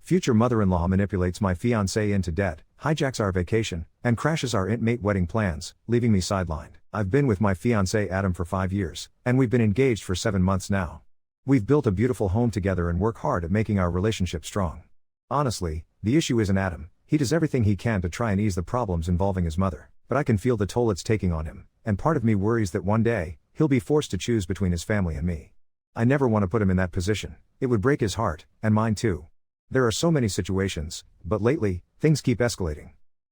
Future mother-in-law manipulates my fiancé into debt, hijacks our vacation, and crashes our Int-mate wedding plans, leaving me sidelined. I've been with my fiancé Adam for 5 years, and we've been engaged for 7 months now. We've built a beautiful home together and work hard at making our relationship strong. Honestly, the issue isn't Adam. He does everything he can to try and ease the problems involving his mother, but I can feel the toll it's taking on him, and part of me worries that one day, he'll be forced to choose between his family and me. I never want to put him in that position. It would break his heart, and mine too. There are so many situations, but lately, things keep escalating.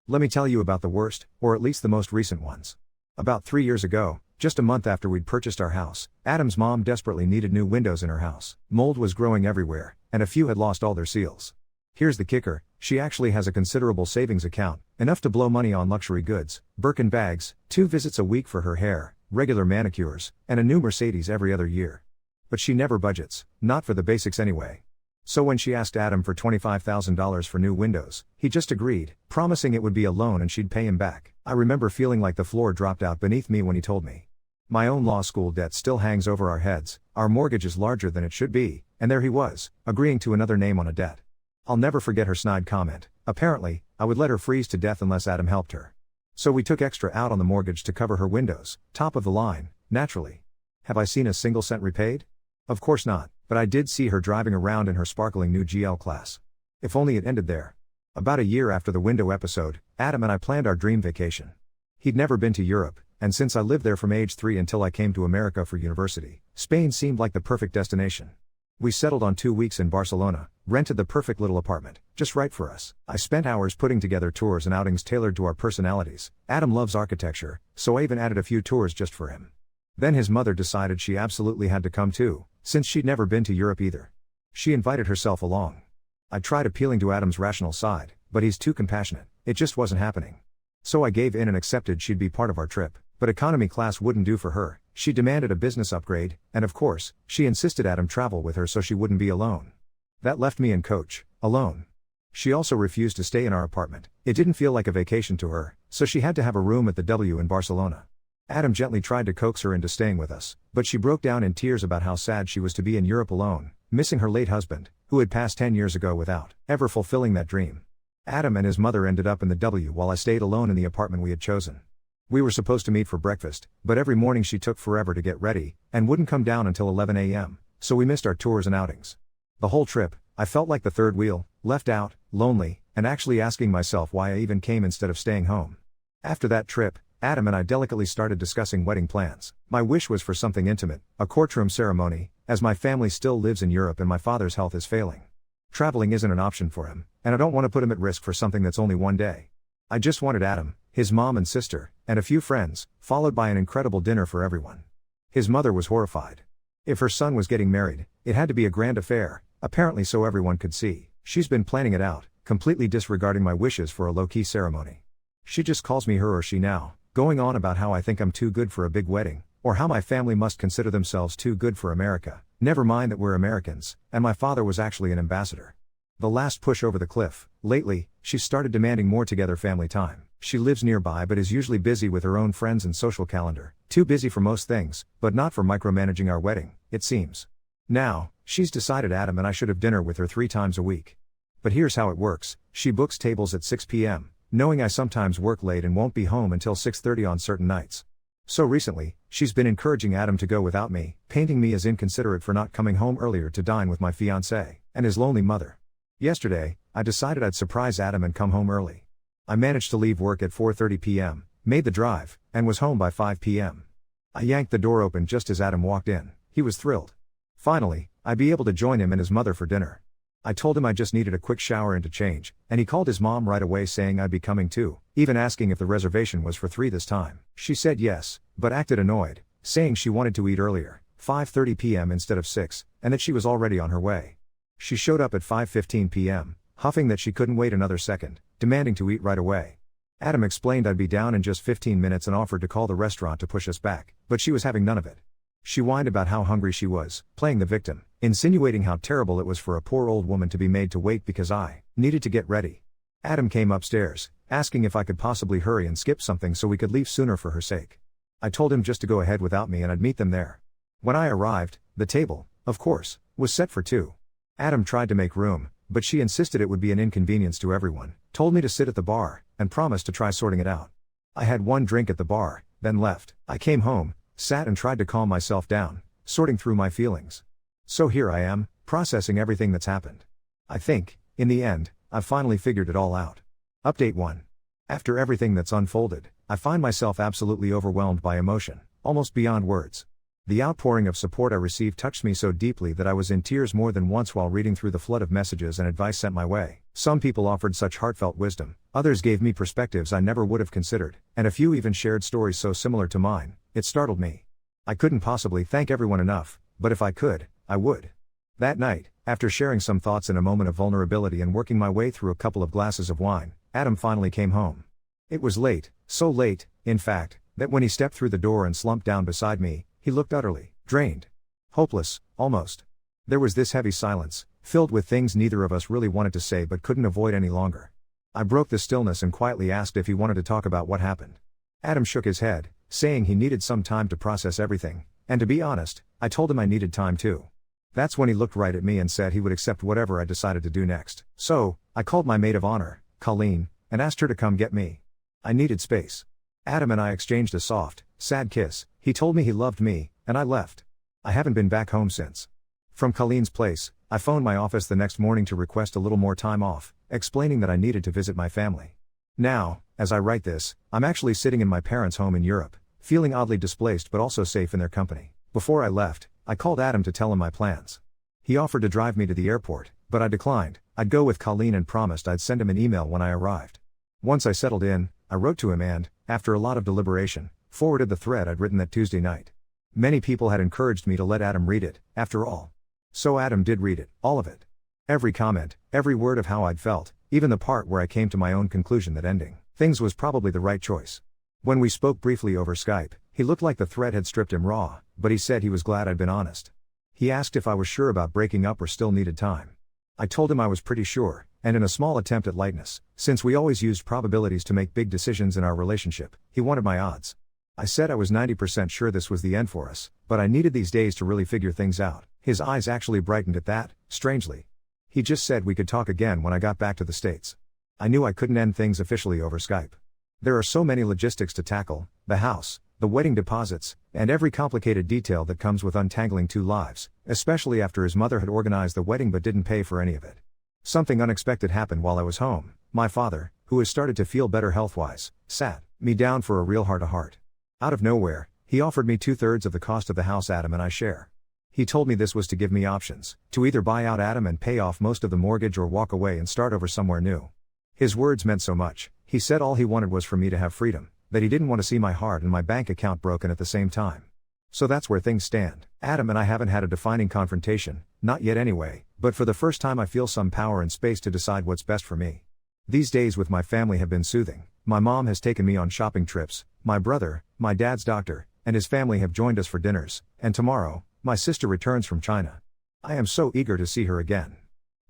Let me tell you about the worst, or at least the most recent ones. About 3 years ago, just a month after we'd purchased our house, Adam's mom desperately needed new windows in her house. Mold was growing everywhere, and a few had lost all their seals. Here's the kicker, she actually has a considerable savings account, enough to blow money on luxury goods, Birkin bags, 2 visits a week for her hair, regular manicures, and a new Mercedes every other year. But she never budgets, not for the basics anyway. So when she asked Adam for $25,000 for new windows, he just agreed, promising it would be a loan and she'd pay him back. I remember feeling like the floor dropped out beneath me when he told me. My own law school debt still hangs over our heads, our mortgage is larger than it should be, and there he was, agreeing to another name on a debt. I'll never forget her snide comment. Apparently, I would let her freeze to death unless Adam helped her. So we took extra out on the mortgage to cover her windows, top of the line, naturally. Have I seen a single cent repaid? Of course not, but I did see her driving around in her sparkling new GL class. If only it ended there. About a year after the window episode, Adam and I planned our dream vacation. He'd never been to Europe, and since I lived there from age 3 until I came to America for university, Spain seemed like the perfect destination. We settled on 2 weeks in Barcelona, rented the perfect little apartment, just right for us. I spent hours putting together tours and outings tailored to our personalities. Adam loves architecture, so I even added a few tours just for him. Then his mother decided she absolutely had to come too, since she'd never been to Europe either. She invited herself along. I tried appealing to Adam's rational side, but he's too compassionate, it just wasn't happening. So I gave in and accepted she'd be part of our trip, but economy class wouldn't do for her. She demanded a business upgrade, and of course, she insisted Adam travel with her so she wouldn't be alone. That left me and Coach, alone. She also refused to stay in our apartment. It didn't feel like a vacation to her, so she had to have a room at the W in Barcelona. Adam gently tried to coax her into staying with us, but she broke down in tears about how sad she was to be in Europe alone, missing her late husband, who had passed 10 years ago without ever fulfilling that dream. Adam and his mother ended up in the W while I stayed alone in the apartment we had chosen. We were supposed to meet for breakfast, but every morning she took forever to get ready, and wouldn't come down until 11 a.m., so we missed our tours and outings. The whole trip, I felt like the third wheel, left out, lonely, and actually asking myself why I even came instead of staying home. After that trip, Adam and I delicately started discussing wedding plans. My wish was for something intimate, a courtroom ceremony, as my family still lives in Europe and my father's health is failing. Traveling isn't an option for him, and I don't want to put him at risk for something that's only one day. I just wanted Adam, his mom and sister, and a few friends, followed by an incredible dinner for everyone. His mother was horrified. If her son was getting married, it had to be a grand affair, apparently so everyone could see. She's been planning it out, completely disregarding my wishes for a low-key ceremony. She just calls me her or she now, going on about how I think I'm too good for a big wedding, or how my family must consider themselves too good for America, never mind that we're Americans, and my father was actually an ambassador. The last push over the cliff. Lately, she's started demanding more together family time. She lives nearby but is usually busy with her own friends and social calendar, too busy for most things, but not for micromanaging our wedding, it seems. Now, she's decided Adam and I should have dinner with her 3 times a week. But here's how it works, she books tables at 6 p.m., knowing I sometimes work late and won't be home until 6:30 on certain nights. So recently, she's been encouraging Adam to go without me, painting me as inconsiderate for not coming home earlier to dine with my fiancé and his lonely mother. Yesterday, I decided I'd surprise Adam and come home early. I managed to leave work at 4:30 p.m., made the drive, and was home by 5 p.m. I yanked the door open just as Adam walked in. He was thrilled. Finally, I'd be able to join him and his mother for dinner. I told him I just needed a quick shower and to change, and he called his mom right away saying I'd be coming too, even asking if the reservation was for 3 this time. She said yes, but acted annoyed, saying she wanted to eat earlier, 5:30 p.m. instead of 6, and that she was already on her way. She showed up at 5:15 p.m., huffing that she couldn't wait another second, demanding to eat right away. Adam explained I'd be down in just 15 minutes and offered to call the restaurant to push us back, but she was having none of it. She whined about how hungry she was, playing the victim, insinuating how terrible it was for a poor old woman to be made to wait because I needed to get ready. Adam came upstairs, asking if I could possibly hurry and skip something so we could leave sooner for her sake. I told him just to go ahead without me and I'd meet them there. When I arrived, the table, of course, was set for 2. Adam tried to make room, but she insisted it would be an inconvenience to everyone, told me to sit at the bar, and promised to try sorting it out. I had one drink at the bar, then left. I came home, sat and tried to calm myself down, sorting through my feelings. So here I am, processing everything that's happened. I think, in the end, I've finally figured it all out. Update 1. After everything that's unfolded, I find myself absolutely overwhelmed by emotion, almost beyond words. The outpouring of support I received touched me so deeply that I was in tears more than once while reading through the flood of messages and advice sent my way. Some people offered such heartfelt wisdom, others gave me perspectives I never would have considered, and a few even shared stories so similar to mine, it startled me. I couldn't possibly thank everyone enough, but if I could, I would. That night, after sharing some thoughts in a moment of vulnerability and working my way through a couple of glasses of wine, Adam finally came home. It was late, so late, in fact, that when he stepped through the door and slumped down beside me, he looked utterly drained. Hopeless, almost. There was this heavy silence, filled with things neither of us really wanted to say but couldn't avoid any longer. I broke the stillness and quietly asked if he wanted to talk about what happened. Adam shook his head, saying he needed some time to process everything, and to be honest, I told him I needed time too. That's when he looked right at me and said he would accept whatever I decided to do next. So, I called my maid of honor, Colleen, and asked her to come get me. I needed space. Adam and I exchanged a soft, sad kiss. He told me he loved me, and I left. I haven't been back home since. From Colleen's place, I phoned my office the next morning to request a little more time off, explaining that I needed to visit my family. Now, as I write this, I'm actually sitting in my parents' home in Europe, feeling oddly displaced but also safe in their company. Before I left, I called Adam to tell him my plans. He offered to drive me to the airport, but I declined. I'd go with Colleen and promised I'd send him an email when I arrived. Once I settled in, I wrote to him and, after a lot of deliberation, forwarded the thread I'd written that Tuesday night. Many people had encouraged me to let Adam read it, after all. So Adam did read it, all of it. Every comment, every word of how I'd felt, even the part where I came to my own conclusion that ending things was probably the right choice. When we spoke briefly over Skype, he looked like the thread had stripped him raw, but he said he was glad I'd been honest. He asked if I was sure about breaking up or still needed time. I told him I was pretty sure, and in a small attempt at lightness, since we always used probabilities to make big decisions in our relationship, he wanted my odds. I said I was 90% sure this was the end for us, but I needed these days to really figure things out. His eyes actually brightened at that, strangely. He just said we could talk again when I got back to the States. I knew I couldn't end things officially over Skype. There are so many logistics to tackle, the house, the wedding deposits, and every complicated detail that comes with untangling two lives, especially after his mother had organized the wedding but didn't pay for any of it. Something unexpected happened while I was home. My father, who has started to feel better health-wise, sat me down for a real heart-to-heart. Out of nowhere, he offered me 2/3 of the cost of the house Adam and I share. He told me this was to give me options, to either buy out Adam and pay off most of the mortgage or walk away and start over somewhere new. His words meant so much. He said all he wanted was for me to have freedom, that he didn't want to see my heart and my bank account broken at the same time. So that's where things stand. Adam and I haven't had a defining confrontation, not yet anyway, but for the first time I feel some power and space to decide what's best for me. These days with my family have been soothing. My mom has taken me on shopping trips, my brother, my dad's doctor, and his family have joined us for dinners, and tomorrow, my sister returns from China. I am so eager to see her again.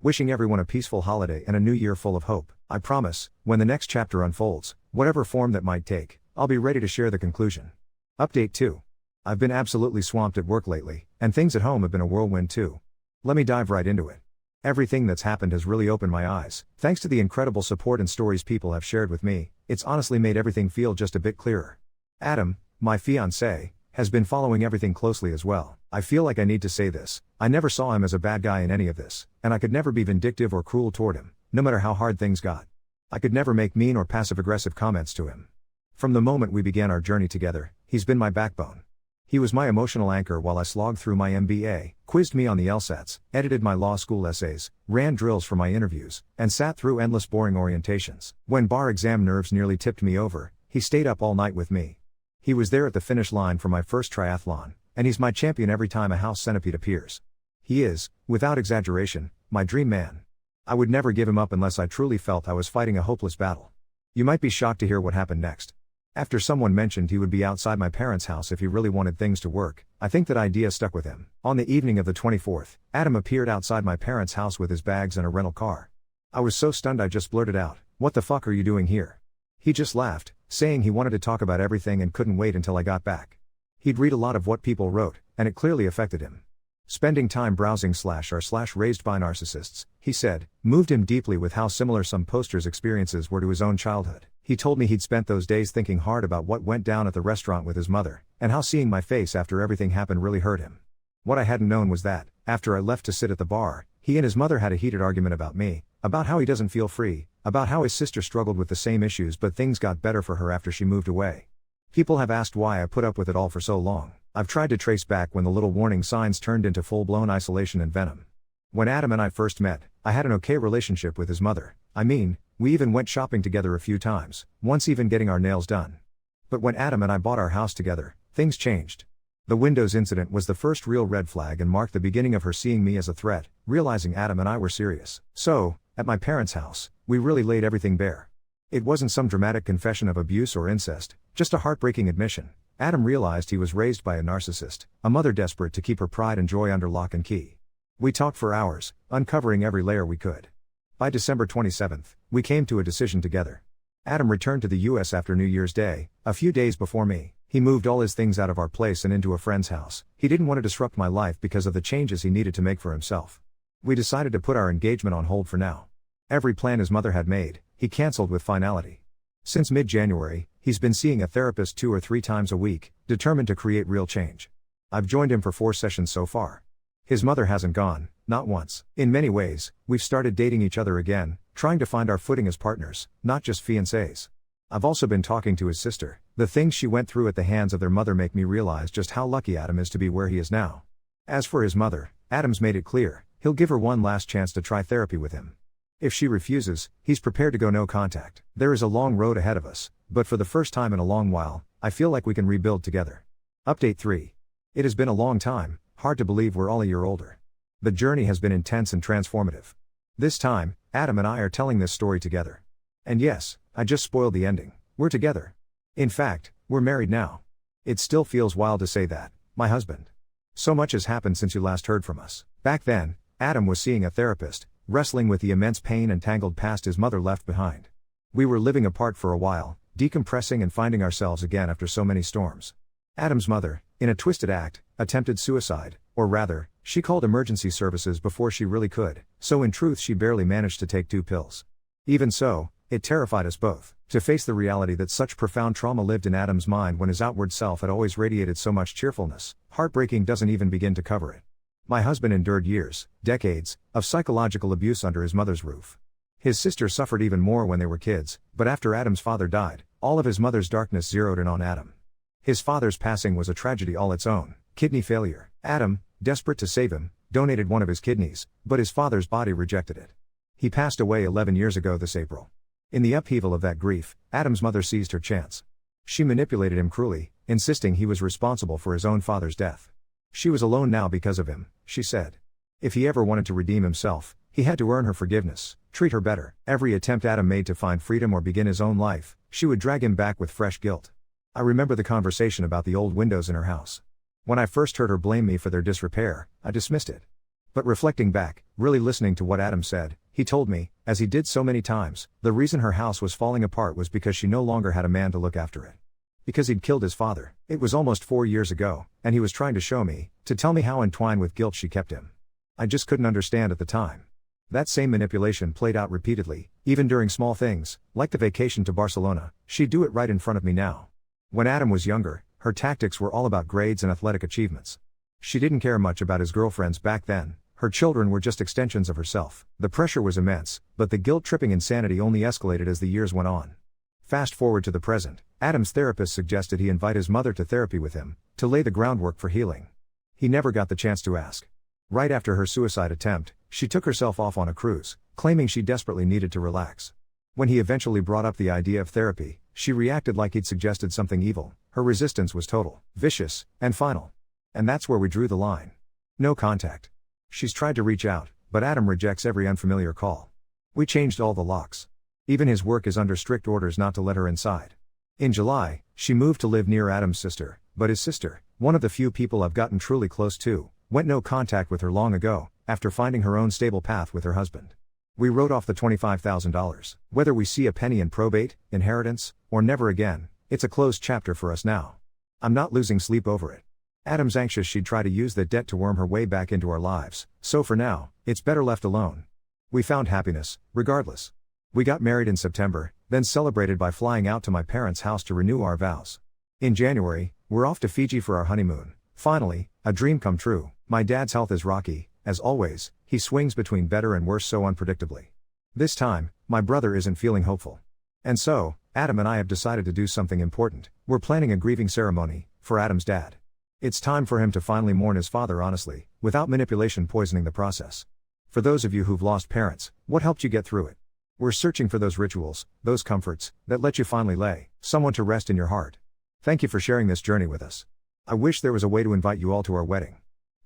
Wishing everyone a peaceful holiday and a new year full of hope. I promise, when the next chapter unfolds, whatever form that might take, I'll be ready to share the conclusion. Update 2. I've been absolutely swamped at work lately, and things at home have been a whirlwind too. Let me dive right into it. Everything that's happened has really opened my eyes. Thanks to the incredible support and stories people have shared with me, it's honestly made everything feel just a bit clearer. Adam, my fiancé, has been following everything closely as well. I feel like I need to say this. I never saw him as a bad guy in any of this, and I could never be vindictive or cruel toward him, no matter how hard things got. I could never make mean or passive-aggressive comments to him. From the moment we began our journey together, he's been my backbone. He was my emotional anchor while I slogged through my MBA, quizzed me on the LSATs, edited my law school essays, ran drills for my interviews, and sat through endless boring orientations. When bar exam nerves nearly tipped me over, he stayed up all night with me. He was there at the finish line for my first triathlon, and he's my champion every time a house centipede appears. He is, without exaggeration, my dream man. I would never give him up unless I truly felt I was fighting a hopeless battle. You might be shocked to hear what happened next. After someone mentioned he would be outside my parents' house if he really wanted things to work, I think that idea stuck with him. On the evening of the 24th, Adam appeared outside my parents' house with his bags and a rental car. I was so stunned I just blurted out, "What the fuck are you doing here?" He just laughed, saying he wanted to talk about everything and couldn't wait until I got back. He'd read a lot of what people wrote, and it clearly affected him. spending time browsing /r/raised by narcissists, he said, moved him deeply with how similar some posters' experiences were to his own childhood. He told me he'd spent those days thinking hard about what went down at the restaurant with his mother, and how seeing my face after everything happened really hurt him. What I hadn't known was that, after I left to sit at the bar, he and his mother had a heated argument about me, about how he doesn't feel free, about how his sister struggled with the same issues but things got better for her after she moved away. People have asked why I put up with it all for so long. I've tried to trace back when the little warning signs turned into full-blown isolation and venom. When Adam and I first met, I had an okay relationship with his mother. I mean, we even went shopping together a few times, once even getting our nails done. But when Adam and I bought our house together, things changed. The Windows incident was the first real red flag and marked the beginning of her seeing me as a threat, realizing Adam and I were serious. So, at my parents' house, we really laid everything bare. It wasn't some dramatic confession of abuse or incest, just a heartbreaking admission. Adam realized he was raised by a narcissist, a mother desperate to keep her pride and joy under lock and key. We talked for hours, uncovering every layer we could. By December 27th, we came to a decision together. Adam returned to the US after New Year's Day, a few days before me. He moved all his things out of our place and into a friend's house. He didn't want to disrupt my life because of the changes he needed to make for himself. We decided to put our engagement on hold for now. Every plan his mother had made, he canceled with finality. Since mid-January, he's been seeing a therapist 2 or 3 times a week, determined to create real change. I've joined him for 4 sessions so far. His mother hasn't gone, not once. In many ways, we've started dating each other again, trying to find our footing as partners, not just fiancés. I've also been talking to his sister. The things she went through at the hands of their mother make me realize just how lucky Adam is to be where he is now. As for his mother, Adam's made it clear, he'll give her one last chance to try therapy with him. If she refuses, he's prepared to go no contact. There is a long road ahead of us, but for the first time in a long while, I feel like we can rebuild together. Update 3. It has been a long time, hard to believe we're all a year older. The journey has been intense and transformative. This time, Adam and I are telling this story together. And yes, I just spoiled the ending. We're together. In fact, we're married now. It still feels wild to say that, my husband. So much has happened since you last heard from us. Back then, Adam was seeing a therapist, wrestling with the immense pain and tangled past his mother left behind. We were living apart for a while, decompressing and finding ourselves again after so many storms. Adam's mother, in a twisted act, attempted suicide, or rather, she called emergency services before she really could, so in truth she barely managed to take 2 pills. Even so, it terrified us both, to face the reality that such profound trauma lived in Adam's mind when his outward self had always radiated so much cheerfulness. Heartbreaking doesn't even begin to cover it. My husband endured years, decades, of psychological abuse under his mother's roof. His sister suffered even more when they were kids, but after Adam's father died, all of his mother's darkness zeroed in on Adam. His father's passing was a tragedy all its own, kidney failure. Adam, desperate to save him, donated one of his kidneys, but his father's body rejected it. He passed away 11 years ago this April. In the upheaval of that grief, Adam's mother seized her chance. She manipulated him cruelly, insisting he was responsible for his own father's death. She was alone now because of him, she said. If he ever wanted to redeem himself, he had to earn her forgiveness, treat her better. Every attempt Adam made to find freedom or begin his own life, she would drag him back with fresh guilt. I remember the conversation about the old windows in her house. When I first heard her blame me for their disrepair, I dismissed it. But reflecting back, really listening to what Adam said, he told me, as he did so many times, the reason her house was falling apart was because she no longer had a man to look after it. Because he'd killed his father. It was almost 4 years ago, and he was trying to show me, to tell me how entwined with guilt she kept him. I just couldn't understand at the time. That same manipulation played out repeatedly, even during small things, like the vacation to Barcelona. She'd do it right in front of me now. When Adam was younger, her tactics were all about grades and athletic achievements. She didn't care much about his girlfriends back then. Her children were just extensions of herself. The pressure was immense, but the guilt-tripping insanity only escalated as the years went on. Fast forward to the present, Adam's therapist suggested he invite his mother to therapy with him, to lay the groundwork for healing. He never got the chance to ask. Right after her suicide attempt, she took herself off on a cruise, claiming she desperately needed to relax. When he eventually brought up the idea of therapy, she reacted like he'd suggested something evil. Her resistance was total, vicious, and final. And that's where we drew the line. No contact. She's tried to reach out, but Adam rejects every unfamiliar call. We changed all the locks. Even his work is under strict orders not to let her inside. In July, she moved to live near Adam's sister, but his sister, one of the few people I've gotten truly close to, went no contact with her long ago, after finding her own stable path with her husband. We wrote off the $25,000. Whether we see a penny in probate, inheritance, or never again, it's a closed chapter for us now. I'm not losing sleep over it. Adam's anxious she'd try to use that debt to worm her way back into our lives, so for now, it's better left alone. We found happiness, regardless. We got married in September, then celebrated by flying out to my parents' house to renew our vows. In January, we're off to Fiji for our honeymoon. Finally, a dream come true. My dad's health is rocky, as always, he swings between better and worse so unpredictably. This time, my brother isn't feeling hopeful. And so, Adam and I have decided to do something important. We're planning a grieving ceremony for Adam's dad. It's time for him to finally mourn his father honestly, without manipulation poisoning the process. For those of you who've lost parents, what helped you get through it? We're searching for those rituals, those comforts, that let you finally lay someone to rest in your heart. Thank you for sharing this journey with us. I wish there was a way to invite you all to our wedding.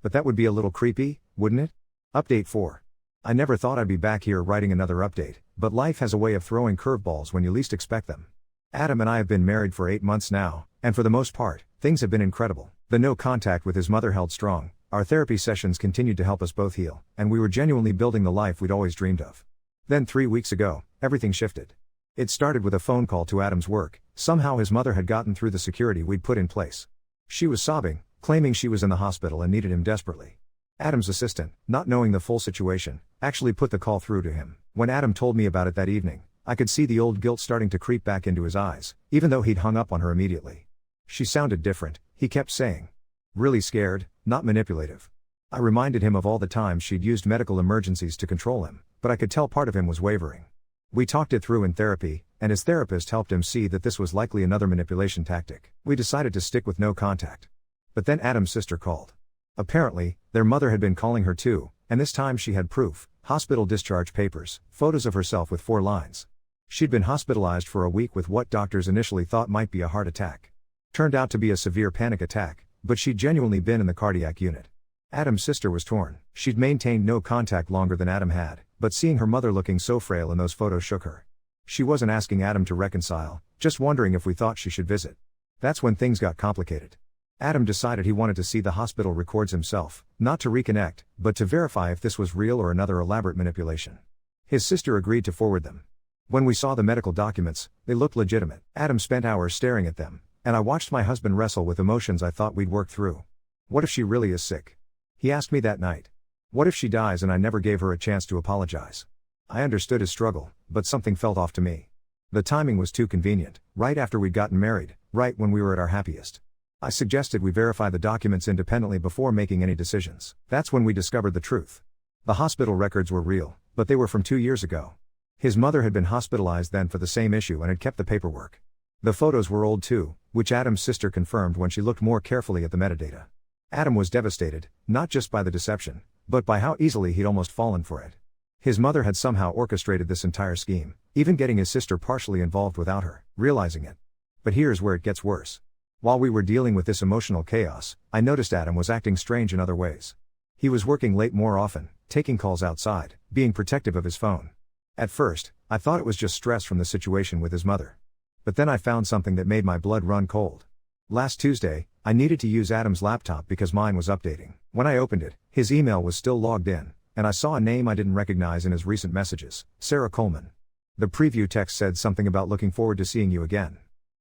But that would be a little creepy, wouldn't it? Update 4. I never thought I'd be back here writing another update, but life has a way of throwing curveballs when you least expect them. Adam and I have been married for 8 months now, and for the most part, things have been incredible. The no contact with his mother held strong, our therapy sessions continued to help us both heal, and we were genuinely building the life we'd always dreamed of. Then 3 weeks ago, everything shifted. It started with a phone call to Adam's work. Somehow his mother had gotten through the security we'd put in place. She was sobbing, claiming she was in the hospital and needed him desperately. Adam's assistant, not knowing the full situation, actually put the call through to him. When Adam told me about it that evening, I could see the old guilt starting to creep back into his eyes, even though he'd hung up on her immediately. She sounded different, he kept saying. Really scared, not manipulative. I reminded him of all the times she'd used medical emergencies to control him, but I could tell part of him was wavering. We talked it through in therapy, and his therapist helped him see that this was likely another manipulation tactic. We decided to stick with no contact. But then Adam's sister called. Apparently, their mother had been calling her too, and this time she had proof, hospital discharge papers, photos of herself with 4 lines. She'd been hospitalized for a week with what doctors initially thought might be a heart attack. Turned out to be a severe panic attack, but she'd genuinely been in the cardiac unit. Adam's sister was torn. She'd maintained no contact longer than Adam had, but seeing her mother looking so frail in those photos shook her. She wasn't asking Adam to reconcile, just wondering if we thought she should visit. That's when things got complicated. Adam decided he wanted to see the hospital records himself, not to reconnect, but to verify if this was real or another elaborate manipulation. His sister agreed to forward them. When we saw the medical documents, they looked legitimate. Adam spent hours staring at them, and I watched my husband wrestle with emotions I thought we'd work through. What if she really is sick? He asked me that night. What if she dies and I never gave her a chance to apologize? I understood his struggle, but something felt off to me. The timing was too convenient, right after we'd gotten married, right when we were at our happiest. I suggested we verify the documents independently before making any decisions. That's when we discovered the truth. The hospital records were real, but they were from 2 years ago. His mother had been hospitalized then for the same issue and had kept the paperwork. The photos were old too, which Adam's sister confirmed when she looked more carefully at the metadata. Adam was devastated, not just by the deception, but by how easily he'd almost fallen for it. His mother had somehow orchestrated this entire scheme, even getting his sister partially involved without her realizing it. But here's where it gets worse. While we were dealing with this emotional chaos, I noticed Adam was acting strange in other ways. He was working late more often, taking calls outside, being protective of his phone. At first, I thought it was just stress from the situation with his mother. But then I found something that made my blood run cold. Last Tuesday, I needed to use Adam's laptop because mine was updating. When I opened it, his email was still logged in, and I saw a name I didn't recognize in his recent messages, Sarah Coleman. The preview text said something about looking forward to seeing you again.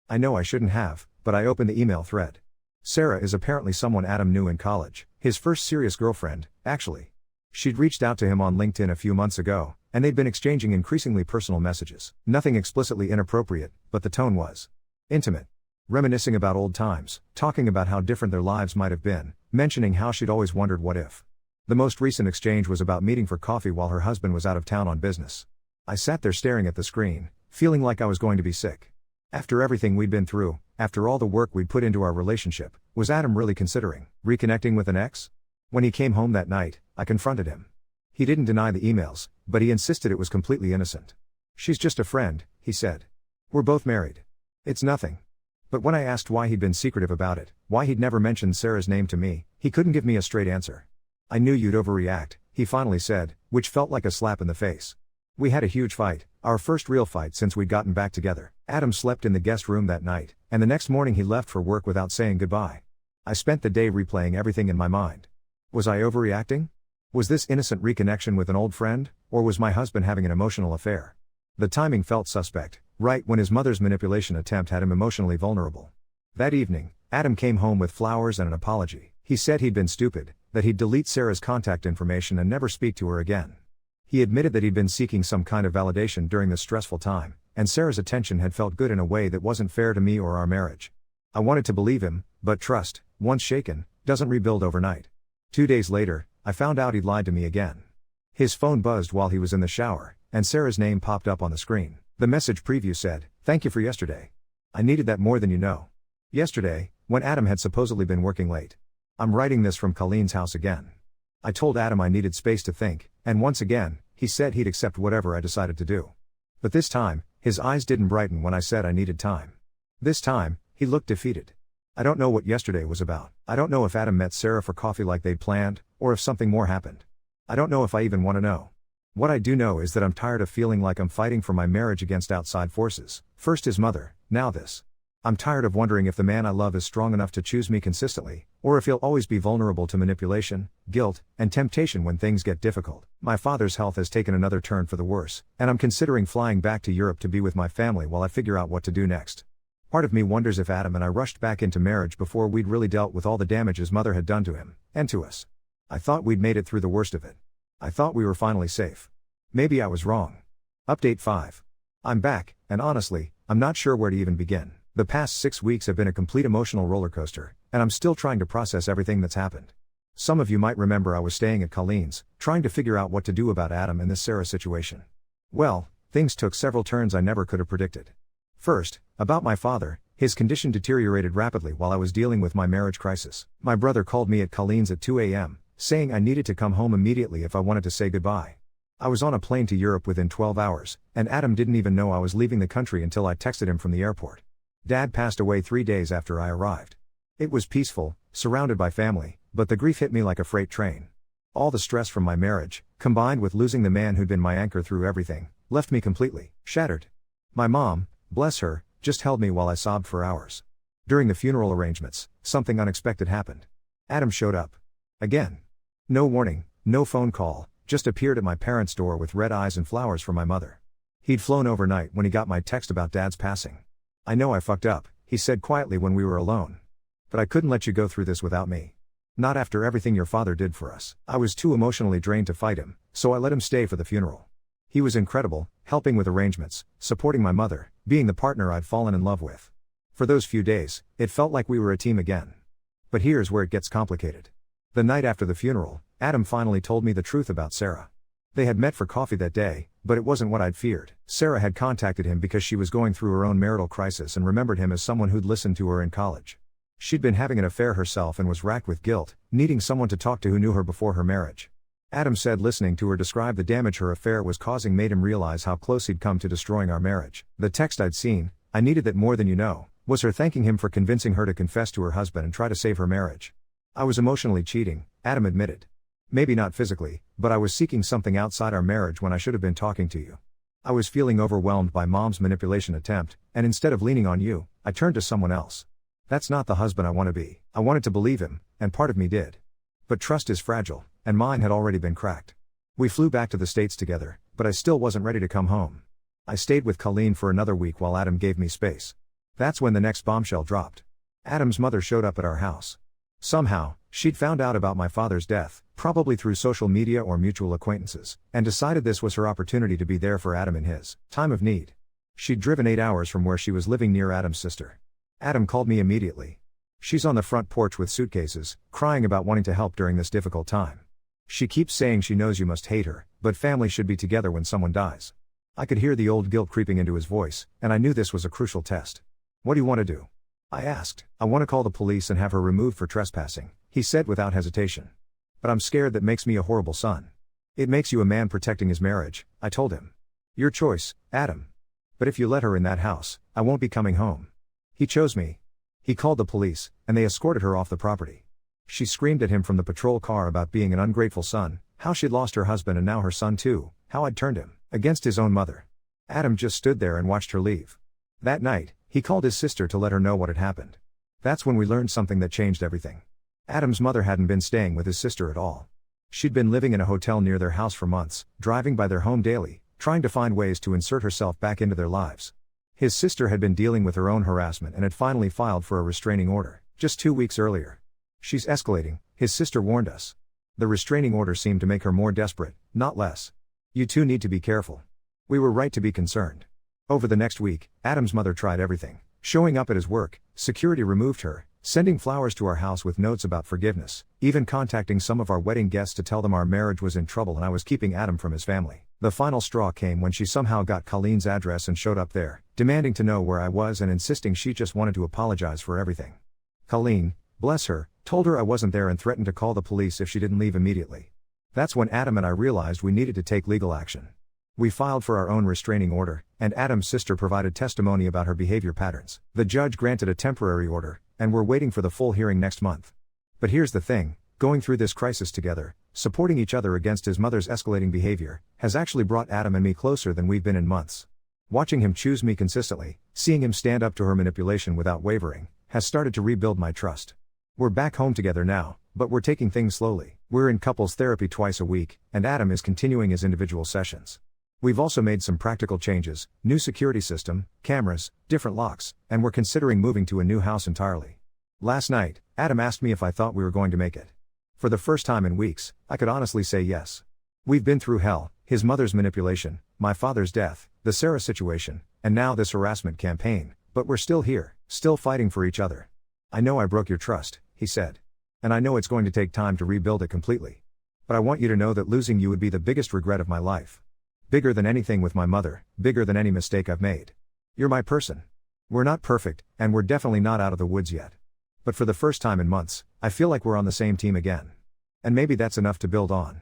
I know I shouldn't have, but I opened the email thread. Sarah is apparently someone Adam knew in college, his first serious girlfriend, actually. She'd reached out to him on LinkedIn a few months ago, and they'd been exchanging increasingly personal messages. Nothing explicitly inappropriate, but the tone was intimate. Reminiscing about old times, talking about how different their lives might have been, mentioning how she'd always wondered what if. The most recent exchange was about meeting for coffee while her husband was out of town on business. I sat there staring at the screen, feeling like I was going to be sick. After everything we'd been through, after all the work we'd put into our relationship, was Adam really considering reconnecting with an ex? When he came home that night, I confronted him. He didn't deny the emails, but he insisted it was completely innocent. She's just a friend, he said. We're both married. It's nothing. But when I asked why he'd been secretive about it, why he'd never mentioned Sarah's name to me, he couldn't give me a straight answer. I knew you'd overreact, he finally said, which felt like a slap in the face. We had a huge fight, our first real fight since we'd gotten back together. Adam slept in the guest room that night, and the next morning he left for work without saying goodbye. I spent the day replaying everything in my mind. Was I overreacting? Was this innocent reconnection with an old friend, or was my husband having an emotional affair? The timing felt suspect, right when his mother's manipulation attempt had him emotionally vulnerable. That evening, Adam came home with flowers and an apology. He said he'd been stupid, that he'd delete Sarah's contact information and never speak to her again. He admitted that he'd been seeking some kind of validation during this stressful time, and Sarah's attention had felt good in a way that wasn't fair to me or our marriage. I wanted to believe him, but trust, once shaken, doesn't rebuild overnight. 2 days later, I found out he'd lied to me again. His phone buzzed while he was in the shower, and Sarah's name popped up on the screen. The message preview said, "Thank you for yesterday. I needed that more than you know." Yesterday, when Adam had supposedly been working late. I'm writing this from Colleen's house again. I told Adam I needed space to think, and once again, he said he'd accept whatever I decided to do. But this time, his eyes didn't brighten when I said I needed time. This time, he looked defeated. I don't know what yesterday was about. I don't know if Adam met Sarah for coffee like they'd planned, or if something more happened. I don't know if I even want to know. What I do know is that I'm tired of feeling like I'm fighting for my marriage against outside forces. First his mother, now this. I'm tired of wondering if the man I love is strong enough to choose me consistently, or if he'll always be vulnerable to manipulation, guilt, and temptation when things get difficult. My father's health has taken another turn for the worse, and I'm considering flying back to Europe to be with my family while I figure out what to do next. Part of me wonders if Adam and I rushed back into marriage before we'd really dealt with all the damage his mother had done to him, and to us. I thought we'd made it through the worst of it. I thought we were finally safe. Maybe I was wrong. Update 5. I'm back, and honestly, I'm not sure where to even begin. The past 6 weeks have been a complete emotional roller coaster, and I'm still trying to process everything that's happened. Some of you might remember I was staying at Colleen's, trying to figure out what to do about Adam and this Sarah situation. Well, things took several turns I never could have predicted. First, about my father, his condition deteriorated rapidly while I was dealing with my marriage crisis. My brother called me at Colleen's at 2 a.m., saying I needed to come home immediately if I wanted to say goodbye. I was on a plane to Europe within 12 hours, and Adam didn't even know I was leaving the country until I texted him from the airport. Dad passed away 3 days after I arrived. It was peaceful, surrounded by family, but the grief hit me like a freight train. All the stress from my marriage, combined with losing the man who'd been my anchor through everything, left me completely shattered. My mom, bless her, just held me while I sobbed for hours. During the funeral arrangements, something unexpected happened. Adam showed up. Again. No warning, no phone call, just appeared at my parents' door with red eyes and flowers for my mother. He'd flown overnight when he got my text about Dad's passing. "I know I fucked up," he said quietly when we were alone. "But I couldn't let you go through this without me. Not after everything your father did for us." I was too emotionally drained to fight him, so I let him stay for the funeral. He was incredible, helping with arrangements, supporting my mother, being the partner I'd fallen in love with. For those few days, it felt like we were a team again. But here's where it gets complicated. The night after the funeral, Adam finally told me the truth about Sarah. They had met for coffee that day, but it wasn't what I'd feared. Sarah had contacted him because she was going through her own marital crisis and remembered him as someone who'd listened to her in college. She'd been having an affair herself and was racked with guilt, needing someone to talk to who knew her before her marriage. Adam said listening to her describe the damage her affair was causing made him realize how close he'd come to destroying our marriage. The text I'd seen, "I needed that more than you know," was her thanking him for convincing her to confess to her husband and try to save her marriage. I was emotionally cheating, Adam admitted. Maybe not physically, but I was seeking something outside our marriage when I should have been talking to you. I was feeling overwhelmed by Mom's manipulation attempt, and instead of leaning on you, I turned to someone else. That's not the husband I want to be. I wanted to believe him, and part of me did. But trust is fragile, and mine had already been cracked. We flew back to the States together, but I still wasn't ready to come home. I stayed with Colleen for another week while Adam gave me space. That's when the next bombshell dropped. Adam's mother showed up at our house. Somehow, she'd found out about my father's death, probably through social media or mutual acquaintances, and decided this was her opportunity to be there for Adam in his time of need. She'd driven 8 hours from where she was living near Adam's sister. Adam called me immediately. She's on the front porch with suitcases, crying about wanting to help during this difficult time. She keeps saying she knows you must hate her, but family should be together when someone dies. I could hear the old guilt creeping into his voice, and I knew this was a crucial test. "What do you want to do?" I asked. "I want to call the police and have her removed for trespassing," he said without hesitation. "But I'm scared that makes me a horrible son." "It makes you a man protecting his marriage," I told him. "Your choice, Adam. But if you let her in that house, I won't be coming home." He chose me. He called the police, and they escorted her off the property. She screamed at him from the patrol car about being an ungrateful son, how she'd lost her husband and now her son too, how I'd turned him against his own mother. Adam just stood there and watched her leave. That night, he called his sister to let her know what had happened. That's when we learned something that changed everything. Adam's mother hadn't been staying with his sister at all. She'd been living in a hotel near their house for months, driving by their home daily, trying to find ways to insert herself back into their lives. His sister had been dealing with her own harassment and had finally filed for a restraining order. Just 2 weeks earlier. She's escalating, his sister warned us. The restraining order seemed to make her more desperate, not less. You two need to be careful. We were right to be concerned. Over the next week, Adam's mother tried everything. Showing up at his work, security removed her, sending flowers to our house with notes about forgiveness, even contacting some of our wedding guests to tell them our marriage was in trouble and I was keeping Adam from his family. The final straw came when she somehow got Colleen's address and showed up there, demanding to know where I was and insisting she just wanted to apologize for everything. Colleen, bless her, told her I wasn't there and threatened to call the police if she didn't leave immediately. That's when Adam and I realized we needed to take legal action. We filed for our own restraining order, and Adam's sister provided testimony about her behavior patterns. The judge granted a temporary order, and we're waiting for the full hearing next month. But here's the thing, going through this crisis together, supporting each other against his mother's escalating behavior, has actually brought Adam and me closer than we've been in months. Watching him choose me consistently, seeing him stand up to her manipulation without wavering, has started to rebuild my trust. We're back home together now, but we're taking things slowly. We're in couples therapy twice a week, and Adam is continuing his individual sessions. We've also made some practical changes, new security system, cameras, different locks, and we're considering moving to a new house entirely. Last night, Adam asked me if I thought we were going to make it. For the first time in weeks, I could honestly say yes. We've been through hell, his mother's manipulation, my father's death, the Sarah situation, and now this harassment campaign, but we're still here, still fighting for each other. I know I broke your trust, he said. And I know it's going to take time to rebuild it completely. But I want you to know that losing you would be the biggest regret of my life. Bigger than anything with my mother, bigger than any mistake I've made. You're my person. We're not perfect, and we're definitely not out of the woods yet. But for the first time in months, I feel like we're on the same team again. And maybe that's enough to build on.